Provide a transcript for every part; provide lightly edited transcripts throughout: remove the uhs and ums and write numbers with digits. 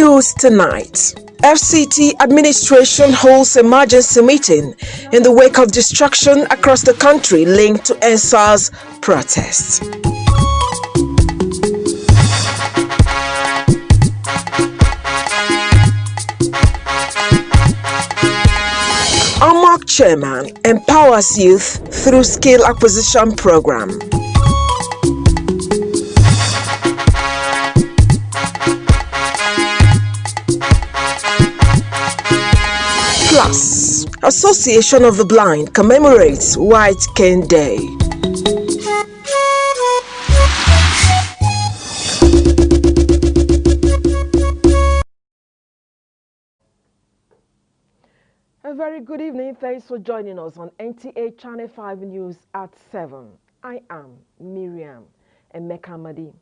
News tonight. FCT administration holds emergency meeting in the wake of destruction across the country linked to ENSA's protests. AMOC chairman empowers youth through skill acquisition program. Plus, Association of the Blind commemorates White Cane Day. A very good evening. Thanks for joining us on NTA Channel 5 News at 7. I am Miriam Emekamadi.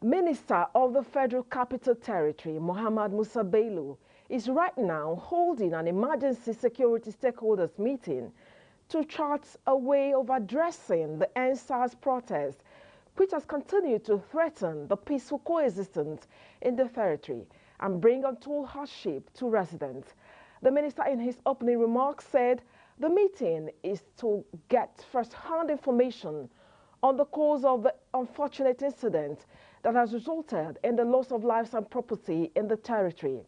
Minister of the Federal Capital Territory, Mohammed Musa Bello, is right now holding an emergency security stakeholders meeting to chart a way of addressing the ENSA's protest, which has continued to threaten the peaceful coexistence in the territory and bring untold hardship to residents. The minister in his opening remarks said the meeting is to get first-hand information on the cause of the unfortunate incident that has resulted in the loss of lives and property in the territory.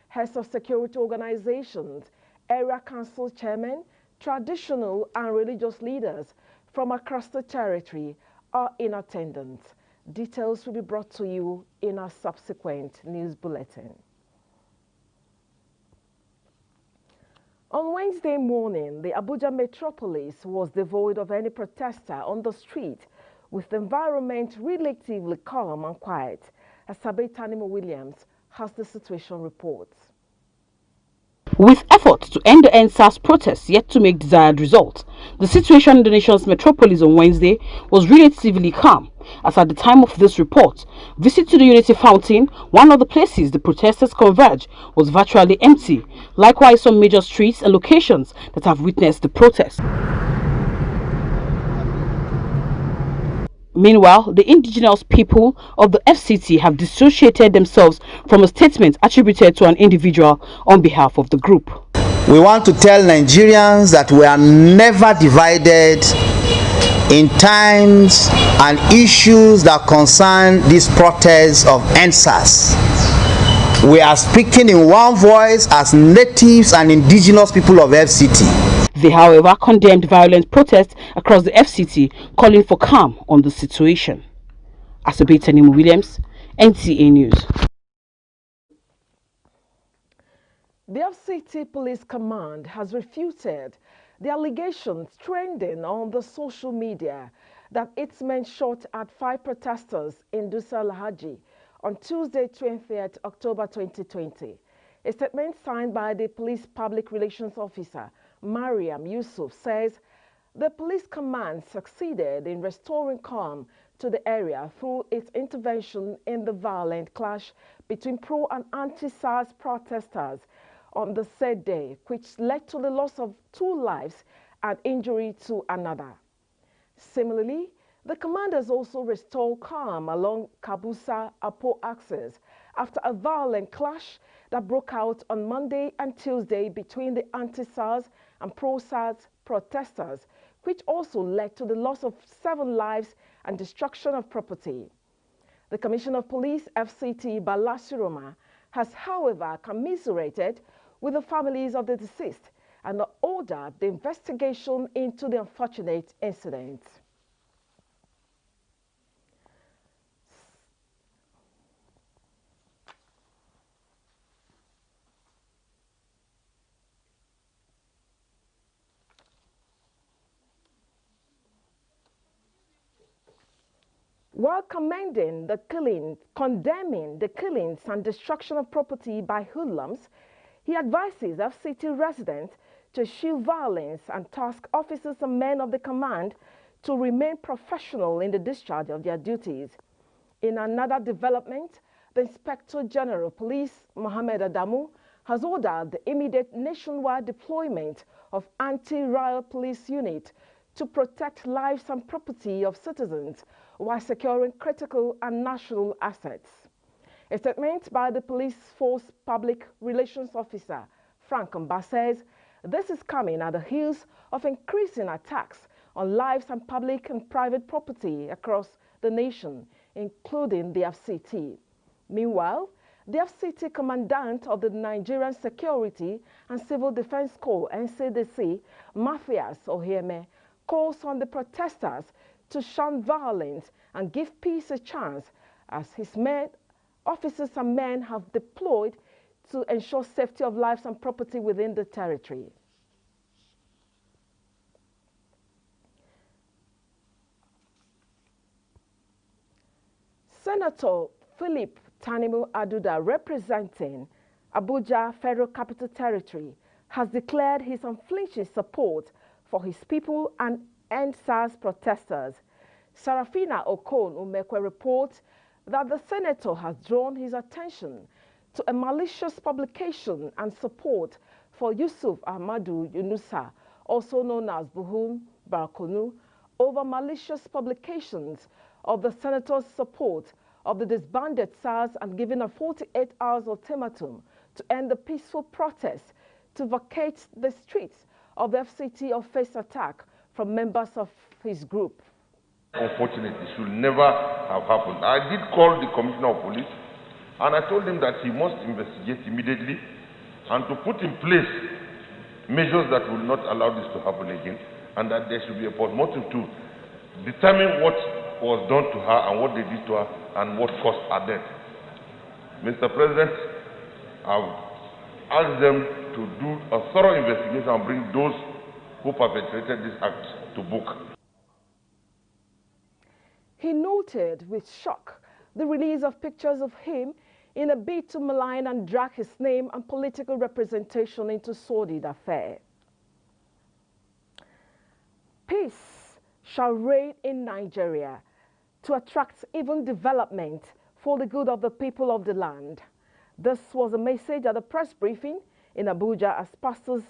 Heads of security organizations, area council chairmen, traditional and religious leaders from across the territory are in attendance. Details will be brought to you in our subsequent news bulletin. On Wednesday morning, the Abuja metropolis was devoid of any protester on the street, with the environment relatively calm and quiet. As Tanimo Williams has the situation reports. With efforts to end the ENSA's protests yet to make desired results, the situation in the nation's metropolis on Wednesday was relatively calm, as at the time of this report, visit to the Unity Fountain, one of the places the protesters converged, was virtually empty. Likewise, some major streets and locations that have witnessed the protest. Meanwhile, the indigenous people of the FCT have dissociated themselves from a statement attributed to an individual on behalf of the group. We want to tell Nigerians that we are never divided in times and issues that concern these protests of ENSAS. We are speaking in one voice as natives and indigenous people of FCT. They, however, condemned violent protests across the FCT, calling for calm on the situation. Tanimo Williams, NTA News. The FCT Police Command has refuted the allegations trending on the social media that its men shot at 5 protesters in Dusa Lahaji on Tuesday, 20th October 2020. A statement signed by the police public relations officer, Mariam Yusuf, says the police command succeeded in restoring calm to the area through its intervention in the violent clash between pro and anti-SARS protesters on the said day, which led to the loss of 2 lives and injury to another. Similarly, the commanders also restored calm along Kabusa-Apo axis after a violent clash that broke out on Monday and Tuesday between the anti-SARS and pro-SARS protesters, which also led to the loss of 7 lives and destruction of property. The Commissioner of Police, FCT Balasiroma, has, however, commiserated with the families of the deceased and ordered the investigation into the unfortunate incident. While condemning the killings and destruction of property by hoodlums, he advises FCT residents to eschew violence and task officers and men of the command to remain professional in the discharge of their duties. In another development, the Inspector General of Police, Mohammed Adamu, has ordered the immediate nationwide deployment of anti-riot police unit to protect lives and property of citizens while securing critical and national assets. A statement by the police force public relations officer, Frank Mba, says this is coming at the heels of increasing attacks on lives and public and private property across the nation, including the FCT. Meanwhile, the FCT commandant of the Nigerian Security and Civil Defense Corps, NCDC, Matthias Ohieme, calls on the protesters to shun violence and give peace a chance, as his men, officers and men have deployed to ensure safety of lives and property within the territory. Senator Philip Tanimu Aduda, representing Abuja Federal Capital Territory, has declared his unflinching support for his people and end SARS protesters. Sarafina Okon Umekwe reports that the senator has drawn his attention to a malicious publication and support for Yusuf Ahmadu Yunusa, also known as Buhum Barkonu, over malicious publications of the senator's support of the disbanded SARS and giving a 48 hours ultimatum to end the peaceful protests to vacate the streets of the FCT or face attack from members of his group. Unfortunately, it should never have happened. I did call the Commissioner of Police and I told him that he must investigate immediately and to put in place measures that will not allow this to happen again, and that there should be a postmortem to determine what was done to her and what they did to her and what caused her death. Mr. President, I've asked them to do a thorough investigation and bring those who perpetrated this act to book. He noted with shock the release of pictures of him in a bid to malign and drag his name and political representation into sordid affair. Peace shall reign in Nigeria to attract even development for the good of the people of the land. This was a message at a press briefing in Abuja as pastors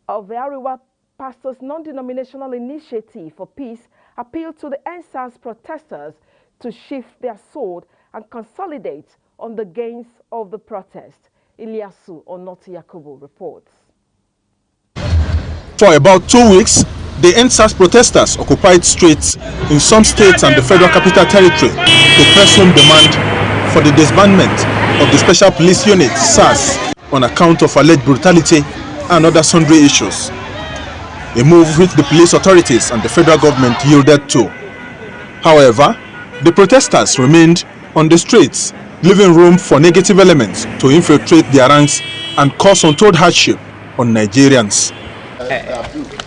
of the Ariwa Pastors Non-Denominational Initiative for Peace appealed to the NSAS protesters to shift their sword and consolidate on the gains of the protest. Ilyasu Onoti Yakubu reports. For about 2 weeks, the NSAS protesters occupied streets in some states and the Federal Capital Territory to press home demand for the disbandment of the Special Police Unit, SAS, on account of alleged brutality and other sundry issues. A move which the police authorities and the federal government yielded to. However, the protesters remained on the streets, leaving room for negative elements to infiltrate their ranks and cause untold hardship on Nigerians.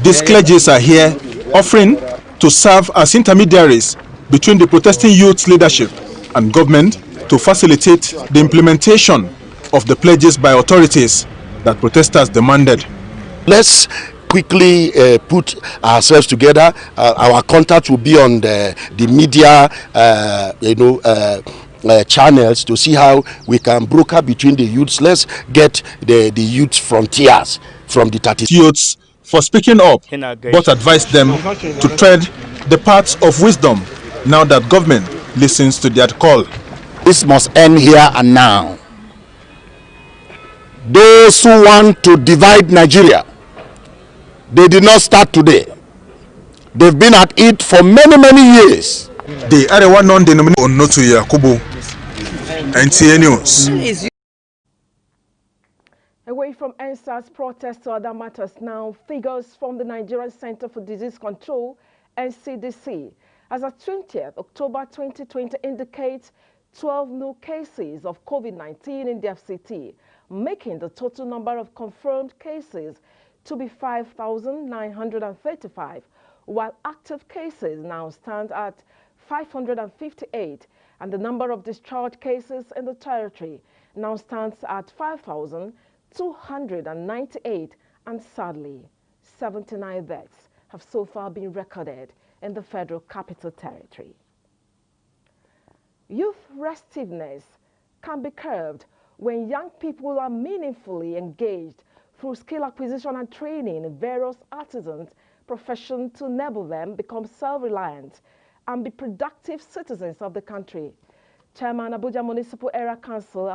These clergies are here offering to serve as intermediaries between the protesting youth leadership and government to facilitate the implementation of the pledges by authorities that protesters demanded. Let's quickly put ourselves together. Our contact will be on the media, channels to see how we can broker between the youths. Let's get the youth frontiers from the 30 youths for speaking up, but advised them to tread the paths of wisdom now that government listens to their call. This must end here and now. Those who want to divide Nigeria, they did not start today. They've been at it for many, many years. The Arewa Non-Denominational Onoti Yakubu, NTA News. Away from NSAS protests to other matters now, figures from the Nigerian Center for Disease Control, NCDC, as of 20th October 2020 indicates 12 new cases of COVID-19 in the FCT, making the total number of confirmed cases to be 5,935, while active cases now stand at 558, and the number of discharged cases in the territory now stands at 5,298, and sadly, 79 deaths have so far been recorded in the Federal Capital Territory. Youth restiveness can be curbed when young people are meaningfully engaged through skill acquisition and training in various artisans' professions to enable them become self-reliant and be productive citizens of the country. Chairman Abuja Municipal Area Council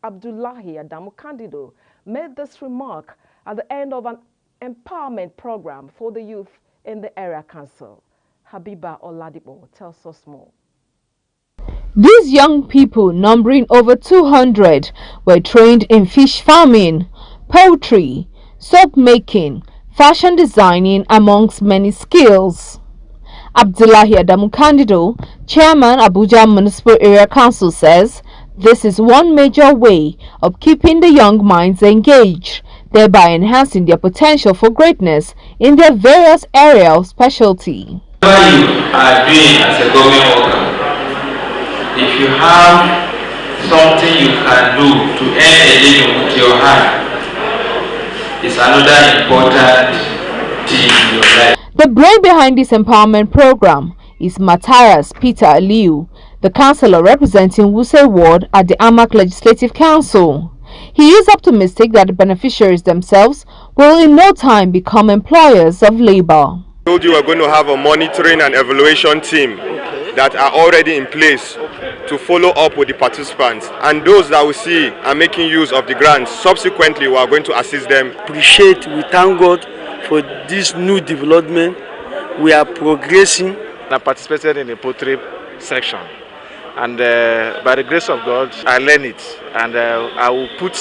Abdullahi Adamu Candido made this remark at the end of an empowerment program for the youth in the area council. Habiba Oladipo tells us more. These young people, numbering over 200, were trained in fish farming, poultry, soap making, fashion designing, amongst many skills. Abdullahi Adamu Candido, Chairman Abuja Municipal Area Council, says this is one major way of keeping the young minds engaged, thereby enhancing their potential for greatness in their various areas of specialty. Whatever you are doing as a government worker, if you have something you can do to earn a living with your hand, it's another important thing in your life. The brain behind this empowerment program is Matthias Peter Aliu, the councillor representing Wuse Ward at the Amak Legislative Council. He is optimistic that the beneficiaries themselves will in no time become employers of labor. I told you we're going to have a monitoring and evaluation team that are already in place to follow up with the participants, and those that we see are making use of the grants. Subsequently, we are going to assist them. We thank God for this new development. We are progressing. I participated in the poultry section, and by the grace of God, I learned it, and I will put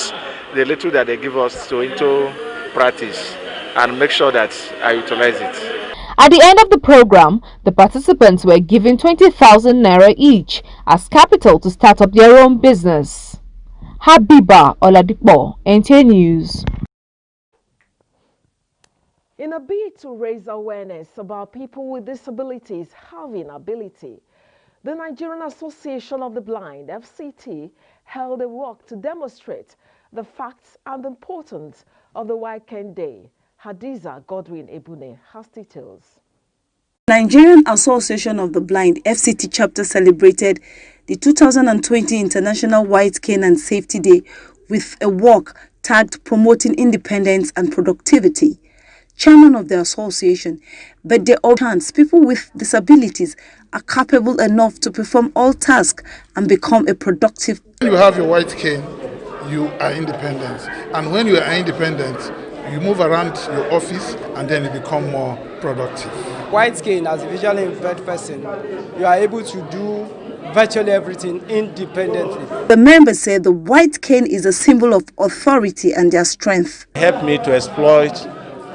the little that they give us into practice and make sure that I utilize it. At the end of the program, the participants were given 20,000 naira each as capital to start up their own business. Habiba Oladipo, NTA News. In a bid to raise awareness about people with disabilities having ability, the Nigerian Association of the Blind, FCT, held a walk to demonstrate the facts and importance of the White Cane Day. Hadiza Godwin Ebune has details. Nigerian Association of the Blind, FCT chapter celebrated the 2020 International White Cane and Safety Day with a walk tagged Promoting Independence and Productivity. Chairman of the association, but there are chance people with disabilities are capable enough to perform all tasks and become a productive. When you have your white cane, you are independent. And when you are independent, you move around your office and then you become more productive. White cane, as a visually impaired person, you are able to do virtually everything independently. The members said the white cane is a symbol of authority and their strength. Help me to exploit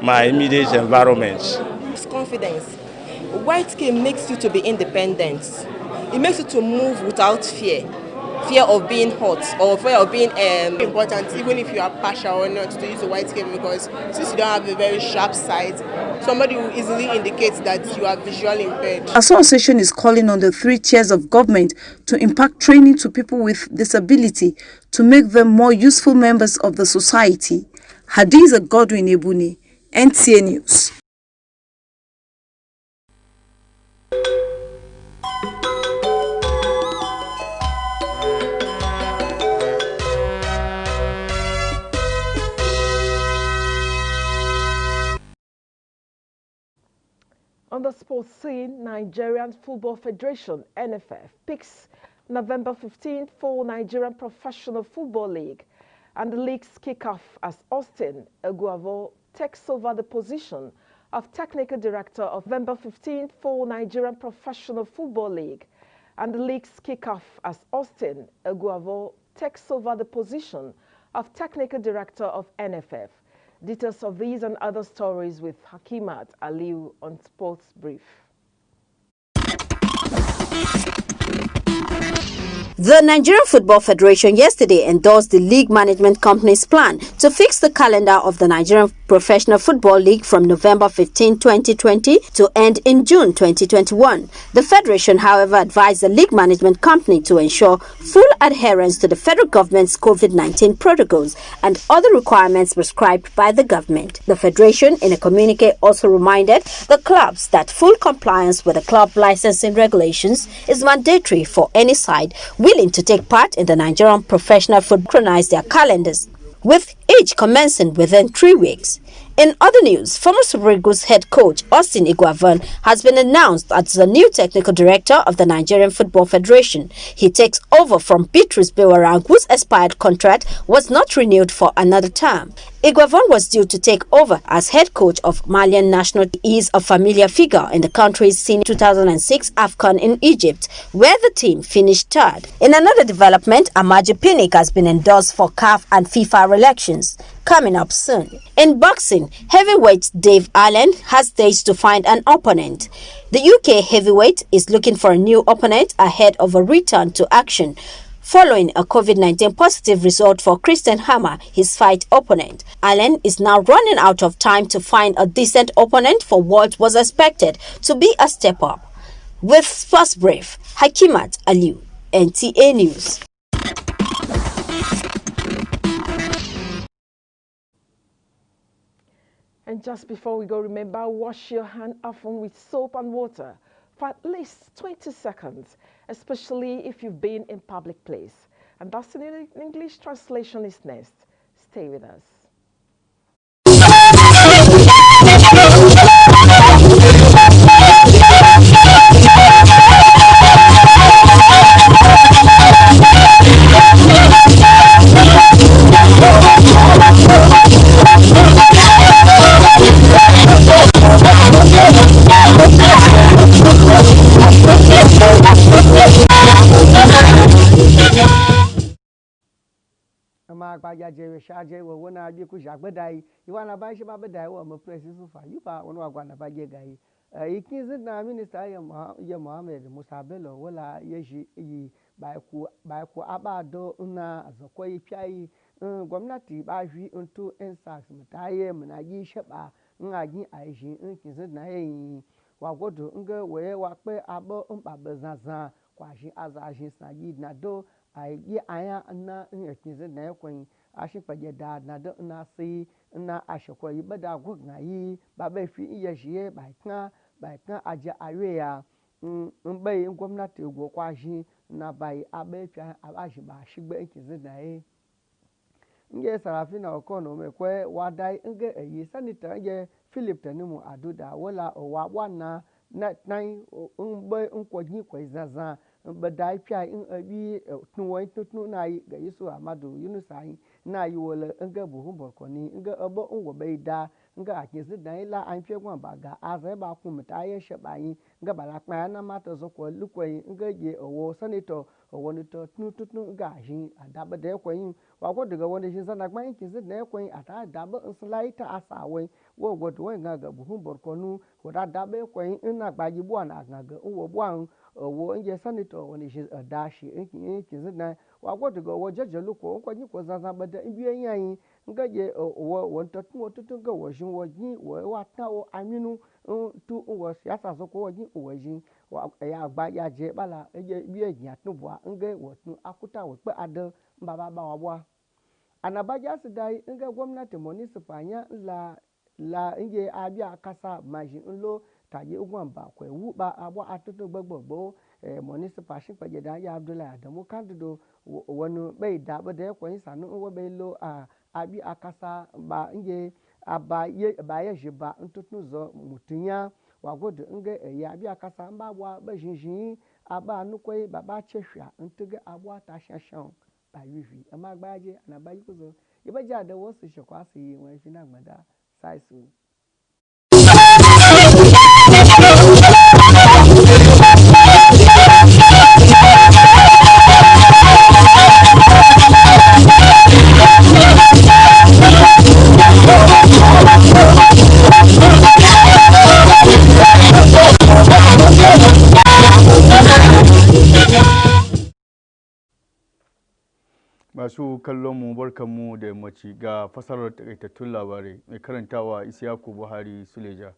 my immediate environment. It's confidence. White cane makes you to be independent. It makes you to move without fear. Fear of being hurt or fear of being important, even if you are partial or not, to use the white cane, because since you don't have a very sharp sight, somebody will easily indicate that you are visually impaired. Association is calling on the 3 tiers of government to impart training to people with disability to make them more useful members of the society. Hadiza Godwin Ebune, NTA News. On the sports scene, Nigerian Football Federation, NFF, picks November 15th for Nigerian Professional Football League, and the league's kickoff as Austin Eguavo takes over the position of Technical Director of November 15th for Nigerian Professional Football League, and the league's kickoff as Austin Eguavo takes over the position of Technical Director of NFF. Details of these and other stories with Hakimat Aliu on Sports Brief. The Nigerian Football Federation yesterday endorsed the league management company's plan to fix the calendar of the Nigerian Professional Football League from November 15, 2020 to end in June 2021. The federation, however, advised the league management company to ensure full adherence to the federal government's COVID-19 protocols and other requirements prescribed by the government. The federation, in a communique, also reminded the clubs that full compliance with the club licensing regulations is mandatory for any side willing to take part in the Nigerian Professional Football synchronize their calendars, with each commencing within 3 weeks. In other news, former Super Eagles head coach Austin Iguavan has been announced as the new technical director of the Nigerian Football Federation. He takes over from Beatrice Bewarang, whose expired contract was not renewed for another term. Iguavan was due to take over as head coach of Malian national team. He is a familiar figure in the country's senior 2006 AFCON in Egypt, where the team finished third. In another development, Amaji Pinnick has been endorsed for CAF and FIFA elections, coming up soon. In boxing, heavyweight Dave Allen has days to find an opponent. The UK heavyweight is looking for a new opponent ahead of a return to action following a COVID-19 positive result for Christian Hammer, his fight opponent. Allen is now running out of time to find a decent opponent for what was expected to be a step up. With Sports Brief, Hakimat Aliu, NTA News. And just before we go, remember, wash your hand often with soap and water for at least 20 seconds, especially if you've been in public place. And that's the English translation is next. Stay with us. Agbaja jewe shaje wo wona bi ku jagbedai iwana ba shi ba bedai wo mo presi sufa yupa wona agwa na ba je gai ikin na minister ya Mohammed Musa Bello wala yeji yi ba ku abado na zakoi piai gwamnati ba ji unto ensax mutaye munaji sheba ngaji aiji kin na yin wa godo nga we wa pe abo mbabezazan kwa shi azaji saji na do yi aya na nyakize na ekwen ashikpaje da na do na si na ashiko yi bada gugna yi ba be fi iya jiye ba kan aja awe ya mbai gwamnati go kwashi na bai abe twa abashi ba shigbe nkize na yi nge Sarafina Okono mekwe wadai nge yi senator nge Philip Tanimu Aduda wala owa wana na nai mbai nkwoji kwezazan badai pya in abi tunwai tutnu na yi ga Yusu Amadu Yunusa yi na yi wala nga buhun barkoni nga abo ngwa bai da nga ake zidan ila an pye gwan ba ga azai ba ku mata ya sheba yi nga bala kpa na mata zoko lukwai nga je owo senator owo ni to tutnu nga jin adaba da kwai wa ko daga wani shi sana kpa kin zidan kwai ata daba insulai ta asawai wo godo wai nga ga buhun barkonu ko da daba kwai ina gbaji buwa na ga wo buwa wo nje senator wani shi dashi in zidan wa ko daga wo jajjalu ko ko ni ko zaza bada ibiyen yayin nga je wo wonta tutu ga wo shin wo ji wo wa ta wo aminu tu wo siyasa so ko ji wo ji wa ya gba ya je bala je biye ji atubwa nga wo tu akuta wo pe ado baba ba wa bwa anabaja su dai nga gwamnati municipal nya la nje abia kasa maji nlo taji ugwan ba kwe wu ba abwa atutu gbogbogbo municipal shi kwaje da ya Abdullahi Adamu kandido wani bai da ba da ya kwayi sanu wo bai lo abi akasa ba nje ba ya ji ba ntutun zo mutunya wa godo nga ya abi akasa ba bwa ba jinjin aba nukwai ba ba cheshwa ntuga abwa ta shashan ba yivi amma gbaje ana ba yuzo iba ja da wasu shakwasi yi wani shi na gbada sai su Masu kallon mu barkanmu da yammaci ga fasarar takaitattun labarai mai karantawa Isiyaku Buhari Suleja.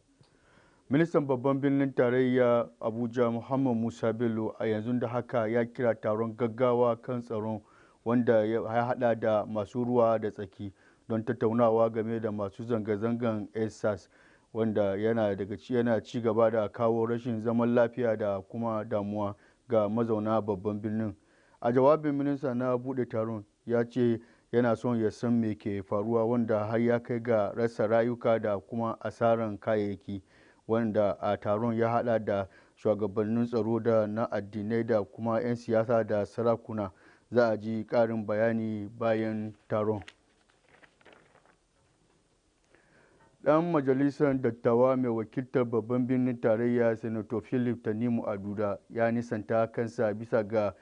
Ministan babban birnin tarayya Abuja Muhammad Musa Bello a yanzu da haka ya kira taron gaggawa kan tsaron wanda ya hada da masu ruwa da tsaki don tattaunawa game da masu zanga-zangan ESAS wanda yana ci gaba da kawo rashin zaman lafiya da kuma damuwa ga mazauna babban birnin. A jawabin minista na bude taron ya ce yana son ya san me ke faruwa wanda har ya kai ga rasa rayuka da kuma asaran kayayyaki, wanda a taron ya hada da shugabannin tsaro da na addinai da kuma 'yan siyasa da sarakuna. Za a ji ƙarin bayani bayan taron. Ɗan majalisar dattawa mai wakiltar babban birnin tarayya Senator Philip Tanimu Aduda ya nisanta kansa bisa ga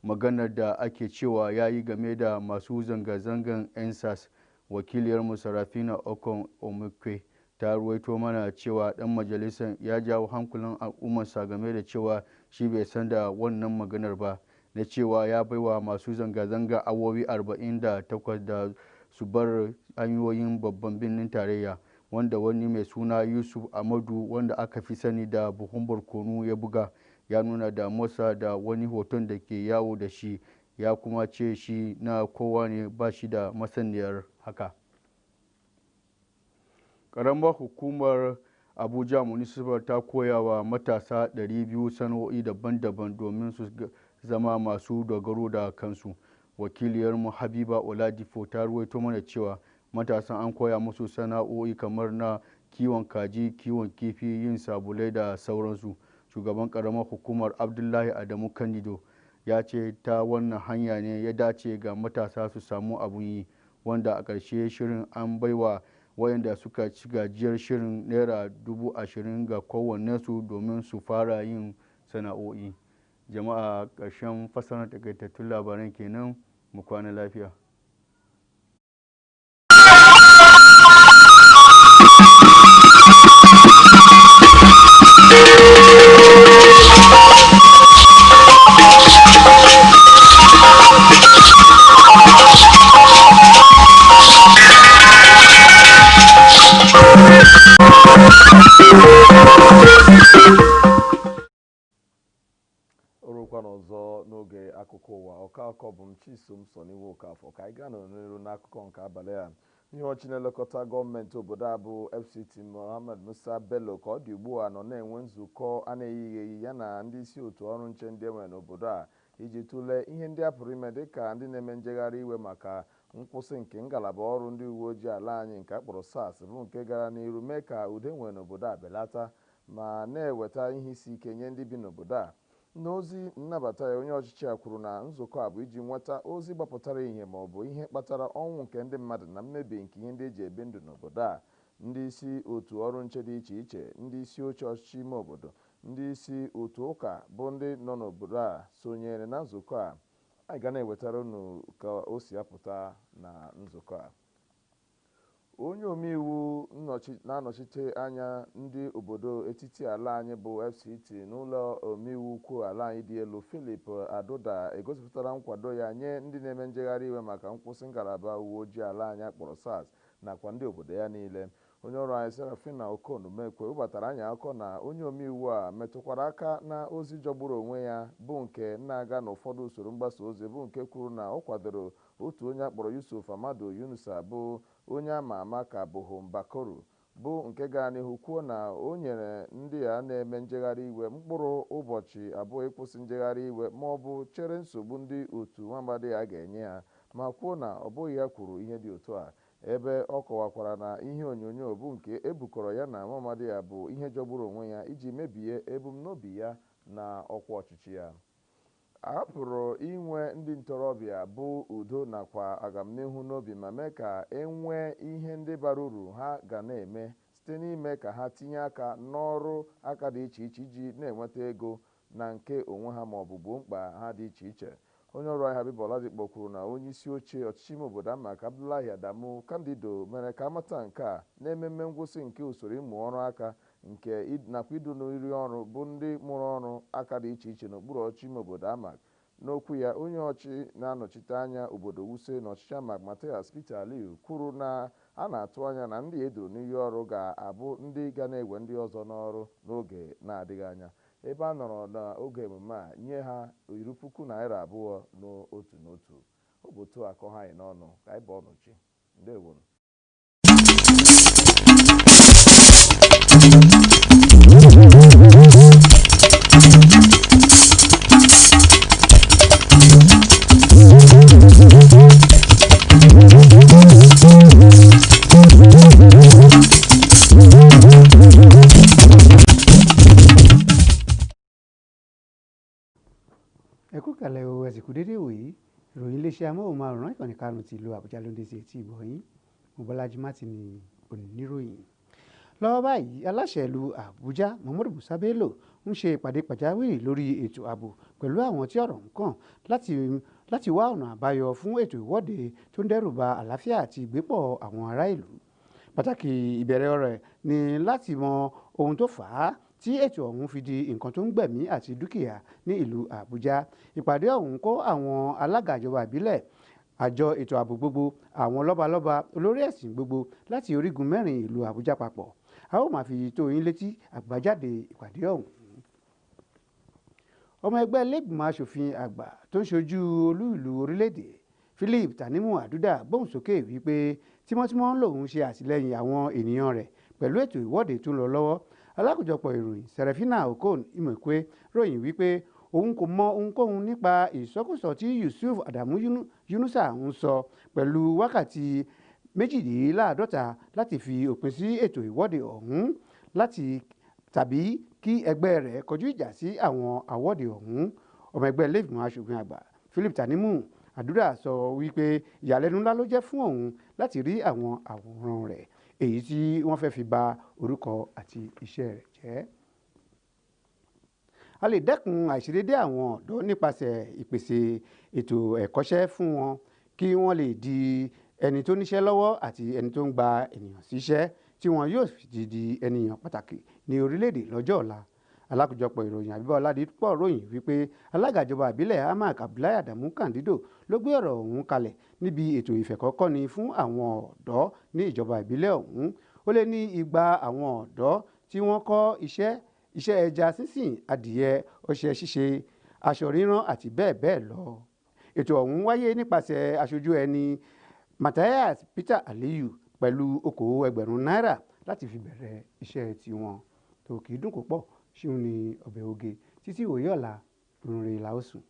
maganar da ake cewa ya yi game da masu zanga-zangan ensas. Wakiliyar Sarafina Okon Omukwe ta ruwaito mana cewa ɗan majalisar ya jawo hankulan al'ummarsa game da cewa shi bai san da wannan maganar ba, na cewa ya baiwa masu zanga-zanga awowi 48 da su bar hanyoyin babban birnin tarayya, wanda wani mai suna Yusuf Amadu wanda aka fi sani da buhun barkono ya buga, ya nuna damuwarsa da wani hoton da ke yawo da shi, ya kuma ce shi na kowa ne, ba shi da masaniyar haka. Ƙaramar hukumar Abuja Municipal ta koya wa matasa 200 sana'o'i daban-daban domin su zama masu dogaro da kansu. Wakiliyarmu Habiba Oladipo ta ruwaito mana cewa matasan an koya musu sana'o'i kamar na kiwon kaji, kiwon kifi, yin sabulai da sauransu. Shugaban ƙaramar hukumar Abdullahi Adamu Kandido ya ce ta wannan hanya ne ya dace ga matasa su samu abun yi, wanda a ƙarshe shirin an baiwa wayanda suka ci gajiyar shirin naira 20,000 ga kowannensu domin su fara yin sana'o'i. Jama'a, ƙarshen fasarar takaitattun labaran kenan, mu kwana lafiya. orokwa n'ọzọ n'oge akụkọ ụwa ọkakọ bụ m Chisom Soniwo Okafọ ka anyị gaa n'ọnụrụ n'akụkọ nke abalị a. Ihe ọchị na-elekọta gọọmenti obodo a bụ FCT Mohammed Musa Bello ka ọ dị ugbu a nọ na-enwe nzukọ a na-eyighị eyi ya na ndị isi otu ọrụ nche ndị enwere n'obodo a iji tụlee ihe ndị a pụrụ ime dịka ndị na-eme njegharị iwe maka nkwụsị nke ngalaba ọrụ ndị uwe ojii ala anyị nke akpọrọ SARS bụ nke gara n'iru mee ka udo enwere n'obodo a belata ma na-eweta ihe isi ike nye ndị bi n'obodo a. N'ozi nnabata ya, onye ọchịchị a kwuru na nzukọ a bụ iji nweta ozi gbapụtara ihe ma ọ bụ ihe kpatara ọnwụ nke ndị mmadụ na mmebi nke ihe ndị eji ebi ndụ n'obodo a. Ndị isi otu ọrụ nche dị iche iche, ndị isi oche ọchịchị ime obodo, ndị isi otu ụka bụ ndị nọ n'obodo a sonyere na nzukọ a. Anyị ga na-ewetara unu ka o si apụta na nzukọ a. Onye omeiwu na-anọchite anya ndị obodo etiti ala anyị bụ FCT n'ụlọ omeiwu ukwu ala anyị dị elu Philip Adoda egosipụtara nkwado ya nye ndị na-eme njegharị iwe maka nkwụsị ngalaba uwe ojii ala anyị akpọrọ SARS nakwa ndị obodo ya niile. Onye ọrụ anyị Serafina Okonomekwe webatara anyị akọ na onye omeiwu a metụkwara aka na ozi jọgburu onwe ya bụ nke na-aga n'ụfọdụ usoro mgbasa ozi bụ nke kwuru na ọ kwadoro otu onye akpọrọ Yusuf Amadu Yunusa bụ onye ama ama ka Bohom Bakoru bụ nke gara n'ihu kwuo na o nyere ndị a na-eme njegharị iwe mkpụrụ ụbọchị abụọ ịkwụsị njegharị iwe ma ọ bụ chere nsogbu ndị otu nwamgbadi ya ga-enye ha, ma kwuo na ọ bụghị ya kwuru ihe dị otu a, ebe ọ kọwakwara na ihe onyonyo bụ nke ebukọrọ ya na nwamgbadi ya bụ ihe jọgburu onwe ya iji mebie ebumnobi ya na ọkwa ọchịchị ya. A pụrụ inwe ndị ntorobịa bụ udo nakwa agamnihu n'obi ma mee ka enwee ihe ndị bara uru ha ga na-eme site n'ime ka ha tinye aka n'ọrụ aka dị iche iche iji na-enweta ego na nke onwe ha ma ọ bụ gboo mkpa ha dị iche iche. Onye ọrụ anyị Habiba Oladipo kwuru na onye isi oche ọchịchị ime obodo ama ka Abdullahi Adamu Kandido mere ka amata nke a n'ememme ngwụsị nke usoro ịmụ ọrụ aka nke nakwa idu n'iri ọrụ bụ ndị mụrụ ọrụ aka dị iche iche n'okpuru ọchịchị ime obodo Amak. N'okwu ya, onye ọchị na-anọchite anya obodo Wuse na ọchịchị Amak Matias Peter Aliu kwuru na a na-atụ anya na ndị eduru n'iyi ọrụ ga-abụ ndị ga na-ewe ndị ọzọ n'ọrụ n'oge na-adịghị anya, ebe a nọrọ n'oge emume a nye ha 10,000 naira n'otu n'otu. Ọ bụ otu akọ ha anyị n'ọnụ ka anyị bụ ọnụchi. Ndewo. ẹ kú kalẹ̀ o ẹ̀sìnkú dédé wòyí ìròyìn iléeṣẹ́ amóhùnmáwòrán ìkànnì karùn-ún ti ìlú Àbújá ló ń dé sí etí ìgbọ̀nyín Mobọ́lájí Mátìnì oníròyìn. Lọ́wọ́ báyìí aláṣẹ ìlú Àbújá Muhammadu Musa Bello ń ṣe ìpàdé pàjáwìrì lórí ètò ààbò pẹ̀lú àwọn tí ọ̀rọ̀ ń kàn láti wá ọ̀nà àbáyọ fún ètò ìwọ́de tó ń dẹ́rù ba àlàáfíà àti ìgbépọ̀ àwọn ará ìlú. Pàtàkì ìbẹ̀rẹ̀ rẹ̀ ni láti mọ ohun tó fà á tí ètò ọ̀hún fi di nǹkan tó ń gbẹ̀mí àti dúkìá ní ìlú Àbújá. Ìpàdé ọ̀hún kó àwọn alága ìjọba ìbílẹ̀, àjọ ètò ààbò gbogbo, àwọn lọ́balọ́ba, olórí ẹ̀sìn gbogbo láti orígun mẹ́rin ìlú Àbújá papọ̀. A ó máa fi tó yín létí àgbàjáde ìpàdé ọ̀hún. Ọmọ ẹgbẹ́ ilé-ìgbìmọ̀ aṣòfin àgbà tó ń ṣojú olú ìlú orílẹ̀-èdè Philip Tanimu Aduda gbóhùn sókè wípé tímọ́tímọ́ lòun ṣe àtìlẹ́yìn àwọn ènìyàn rẹ̀ pẹ̀lú ètò ìwọ́de tó ń lọ lọ́wọ́. Alákòjọpọ̀ ìròyìn Serafina Okon Imokwe ròyìn wípé òun kò mọ ohunkóhun nípa ìsọkúsọ tí Yusuf Adamu Yunusa ń sọ pẹ̀lú wákàtí 48 láti fi òpin sí ètò ìwọ́de ọ̀hún tàbí kí ẹgbẹ́ rẹ̀ kọjú ìjà sí àwọn àwọ́de ọ̀hún. Ọmọ ẹgbẹ́ ilé-ìgbìmọ̀ aṣòfin àgbà Philip Tanimu Aduda sọ wípé ìyàlẹ́nu ńlá ló jẹ́ fún òun láti rí àwọn àwòrán rẹ̀ èyí tí wọ́n fẹ́ fi ba orúkọ àti iṣẹ́ rẹ̀ jẹ́. A lè dẹ́kun àìṣedédé àwọn ọ̀dọ́ nípasẹ̀ ìpèsè ètò ẹ̀kọ́ṣẹ́ fún wọn kí wọ́n lè di ẹni tó níṣẹ́ lọ́wọ́ àti ẹni tó ń gba ènìyàn síṣẹ́ tí wọn yóò fi di ènìyàn pàtàkì ní orílẹ̀-èdè lọ́jọ́ ọ̀la. Alákòjọpọ̀ ìròyìn Àbíbá Ọládìpọ̀ ròyìn wípé alága ìjọba ìbílẹ̀ Ahmad Abdullahi Adamu Kandido ló gbé ọ̀rọ̀ ọ̀hún kalẹ̀ níbi ètò ìfẹ̀kọ́kọ́ni fún àwọn ọ̀dọ́ ní ìjọba ìbílẹ̀ ọ̀hún. Ó lé ní 200 àwọn ọ̀dọ́ tí wọ́n kọ́ iṣẹ́ ẹja sínsìn, adìyẹ, ọṣẹ ṣíṣe, aṣọ rírán àti bẹ́ẹ̀ bẹ́ẹ̀ lọ. Ètò ọ̀hún wáyé nípasẹ̀ aṣojú ẹni Matthias Peter Aliyu pẹ̀lú okòwò ẹgbẹ̀rún náírà láti fi bẹ̀rẹ̀ iṣẹ́ tiwọn. Tó kì í dùn kó pọ̀ ṣíun ní ọbẹ̀ oge títí ìwòye ọ̀la lórí ìlà òsùn.